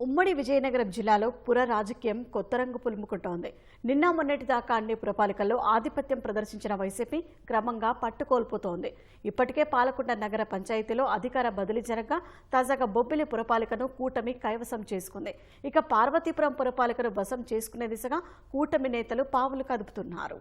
ఉమ్మడి విజయనగరం జిల్లాలో పుర రాజకీయం కొత్త రంగు పులుముకుంటోంది. నిన్న మొన్నటి దాకా అన్ని పురపాలికల్లో ఆధిపత్యం ప్రదర్శించిన వైసీపీ క్రమంగా పట్టుకోల్పోతోంది. ఇప్పటికే పాలకొండ నగర పంచాయతీలో అధికార బదిలీ జరగగా తాజాగా బొబ్బిలి పురపాలికను కూటమి కైవసం చేసుకుంది. ఇక పార్వతీపురం పురపాలికను వశం చేసుకునే దిశగా కూటమి నేతలు పావులు కదుపుతున్నారు.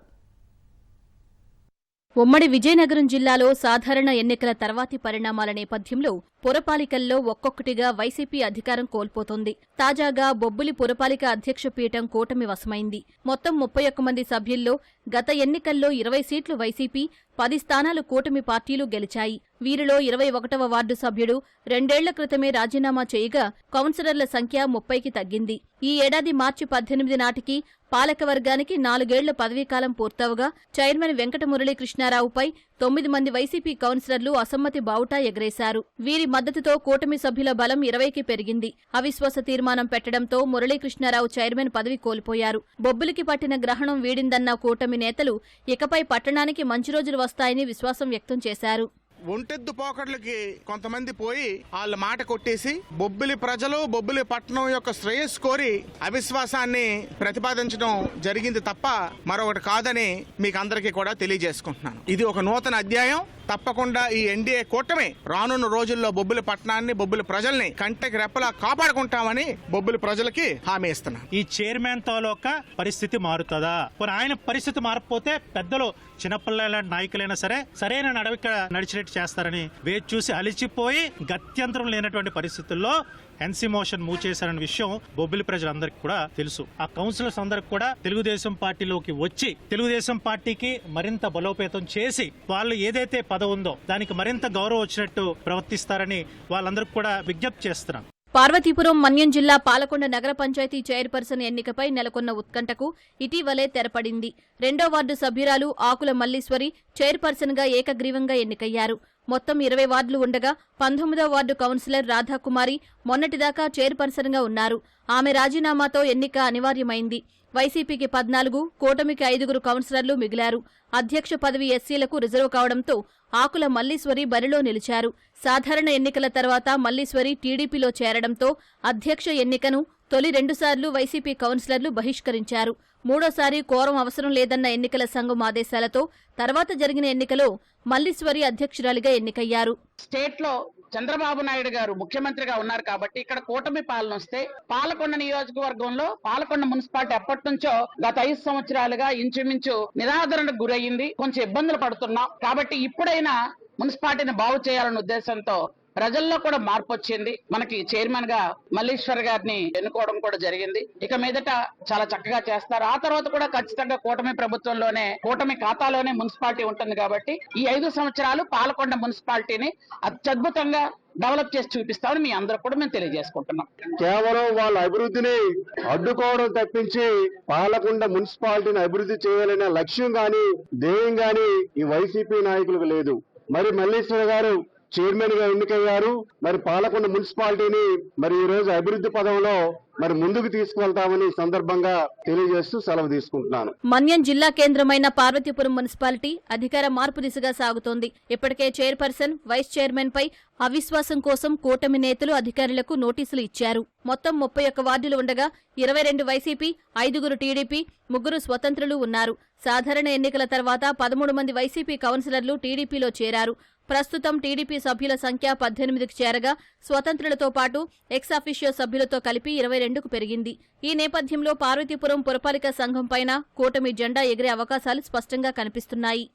ఉమ్మడి విజయనగరం జిల్లాలో సాధారణ ఎన్నికల తర్వాతి పరిణామాల నేపథ్యంలో పురపాలికల్లో ఒక్కొక్కటిగా వైసీపీ అధికారం కోల్పోతోంది. తాజాగా బొబ్బిలి పురపాలిక అధ్యక్ష పీఠం కూటమి వశమైంది. మొత్తం 31 మంది సభ్యుల్లో గత ఎన్నికల్లో 20 సీట్లు వైసీపీ, 10 స్థానాలు కూటమి పార్టీలు గెలిచాయి. వీరిలో 21వ వార్డు సభ్యుడు 2 ఏళ్ల క్రితమే రాజీనామా చేయగా కౌన్సిలర్ల సంఖ్య 30కి తగ్గింది. ఈ ఏడాది మార్చి 18 నాటికి పాలకవర్గానికి 4 ఏళ్ల పదవీకాలం పూర్తవగా చైర్మన్ వెంకట మురళీకృష్ణారావుపై 9 మంది వైసీపీ కౌన్సిలర్లు అసమ్మతి బావుటా ఎగరేశారు. వీరి మద్దతుతో కూటమి సభ్యుల బలం 20కి పెరిగింది. అవిశ్వాస తీర్మానం పెట్టడంతో మురళీకృష్ణారావు చైర్మన్ పదవి కోల్పోయారు. బొబ్బిలికి పట్టిన గ్రహణం వీడిందన్న కూటమి నేతలు ఇకపై పట్టణానికి మంచి రోజులు వస్తాయని విశ్వాసం వ్యక్తం చేశారు. ఒంటెద్దు పోకట్లకి కొంతమంది పోయి వాళ్ళ మాట కొట్టేసి బొబ్బిలి ప్రజలు బొబ్బిలి పట్టణం యొక్క శ్రేయస్సు కోరి అవిశ్వాసాన్ని ప్రతిపాదించడం జరిగింది తప్ప మరొకటి కాదని మీకు అందరికీ కూడా తెలియజేసుకుంటున్నాను. ఇది ఒక నూతన అధ్యాయం. తప్పకుండా ఈ ఎన్డీఏ కూటమి రానున్న రోజుల్లో బొబ్బిలి పట్టణాన్ని బొబ్బిలి ప్రజల్ని కంటకి రెప్పలా కాపాడుకుంటామని బొబ్బిలి ప్రజలకి హామీ ఇస్తున్నా. ఈ చైర్మన్ తాలూకా పరిస్థితి మారుతుందా? ఆయన పరిస్థితి మారకపోతే పెద్దలు చిన్నపిల్లల నాయకులైనా సరే సరైన నడవిక నడిచినట్టు చేస్తారని వేచి చూసి అలిచిపోయి గత్యంతరం లేనటువంటి పరిస్థితుల్లో ఎన్సీ మోషన్ మూవ్ చేశారన్న విషయం బొబ్బిలి ప్రజలందరికీ కూడా తెలుసు. ఆ కౌన్సిలర్స్ అందరికి కూడా తెలుగుదేశం పార్టీలోకి వచ్చి తెలుగుదేశం పార్టీకి మరింత బలోపేతం చేసి వాళ్ళు ఏదైతే పదవి ఉందో దానికి మరింత గౌరవం వచ్చినట్టు ప్రవర్తిస్తారని వాళ్ళందరికీ కూడా విజ్ఞప్తి చేస్తున్నాం. పార్వతీపురం మన్యం జిల్లా పాలకొండ నగర పంచాయతీ చైర్పర్సన్ ఎన్నికపై నెలకొన్న ఉత్కంఠకు ఇటీవలే తెరపడింది. 2వ వార్డు సభ్యురాలు ఆకుల మల్లీశ్వరి చైర్పర్సన్ గా ఏకగ్రీవంగా ఎన్నికయ్యారు. మొత్తం 20 వార్డులు ఉండగా 19వ వార్డు కౌన్సిలర్ రాధాకుమారి మొన్నటిదాకా చైర్పర్సన్ గా ఉన్నారు. ఆమె రాజీనామాతో ఎన్నిక అనివార్యమైంది. వైసీపీకి 14, కూటమికి 5 కౌన్సిలర్లు మిగిలారు. అధ్యక్ష పదవి ఎస్సీలకు రిజర్వ్ కావడంతో ఆకుల మల్లీశ్వరి బరిలో నిలిచారు. సాధారణ ఎన్నికల తర్వాత మల్లీశ్వరి టీడీపీలో చేరడంతో అధ్యక్ష ఎన్నికను తొలి 2 సార్లు వైసీపీ కౌన్సిలర్లు బహిష్కరించారు. మూడోసారి కోరం అవసరం లేదన్న ఎన్నికల సంఘం ఆదేశాలతో తర్వాత జరిగిన ఎన్నికలో మల్లీశ్వరి అధ్యక్షురాలిగా ఎన్నికయ్యారు. స్టేట్ లో చంద్రబాబు నాయుడు గారు ముఖ్యమంత్రిగా ఉన్నారు కాబట్టి ఇక్కడ కూటమి పాలన వస్తే పాలకొండ నియోజకవర్గంలో పాలకొండ మున్సిపాలిటీ ఎప్పటి నుంచో గత 5 సంవత్సరాలుగా ఇంచుమించు నిరాదరణకు గురయ్యింది. కొంచెం ఇబ్బందులు పడుతున్నాం. కాబట్టి ఇప్పుడైనా మున్సిపాలిటీని బాగు చేయాలనే ఉద్దేశంతో ప్రజల్లో కూడా మార్పు వచ్చింది. మనకి చైర్మన్ గా మల్లీశ్వర్ గారిని ఎన్నుకోవడం కూడా జరిగింది. ఇక మీదట చాలా చక్కగా చేస్తారు. ఆ తర్వాత కూడా ఖచ్చితంగా కూటమి ప్రభుత్వంలోనే కూటమి ఖాతాలోనే మున్సిపాలిటీ ఉంటుంది కాబట్టి ఈ 5 సంవత్సరాలు పాలకొండ మున్సిపాలిటీని అత్యద్భుతంగా డెవలప్ చేసి చూపిస్తామని మీ అందరూ కూడా మేము తెలియజేసుకుంటున్నాం. కేవలం వాళ్ళ అభివృద్ధిని అడ్డుకోవడం తప్పించి పాలకొండ మున్సిపాలిటీని అభివృద్ధి చేయాలనే లక్ష్యం గాని ధ్యేయం గాని ఈ వైసీపీ నాయకులకు లేదు. మరి మల్లీశ్వర్ గారు చైర్మన్ గా ఎన్నికయ్యారు. మరి పాలకొండ మున్సిపాలిటీని మరి ఈ రోజు అభివృద్ధి పదంలో మరి ముందుకు తీసుకువెళ్తామని సందర్భంగా తెలియజేస్తూ సెలవు తీసుకుంటున్నాను. మన్యం జిల్లా కేంద్రమైన పార్వతీపురం మున్సిపాలిటీ అధికార మార్పు దిశగా సాగుతోంది. ఇప్పటికే చైర్పర్సన్, వైస్ చైర్మన్ పై అవిశ్వాసం కోసం కూటమి నేతలు అధికారులకు నోటీసులు ఇచ్చారు. మొత్తం 31 వార్డులు ఉండగా 22 వైసీపీ, 5 టీడీపీ, 3 స్వతంత్రులు ఉన్నారు. సాధారణ ఎన్నికల తర్వాత 13 మంది వైసీపీ కౌన్సిలర్లు టీడీపీలో చేరారు. ప్రస్తుతం టీడీపీ సభ్యుల సంఖ్య 18కి చేరగా స్వతంత్రులతో పాటు ఎక్స్ అఫీషియో సభ్యులతో కలిపి 22కు పెరిగింది. ఈ నేపథ్యంలో పార్వతీపురం పురపాలిక సంఘం పైన కూటమి జెండా ఎగిరే అవకాశాలు స్పష్టంగా కనిపిస్తున్నాయి.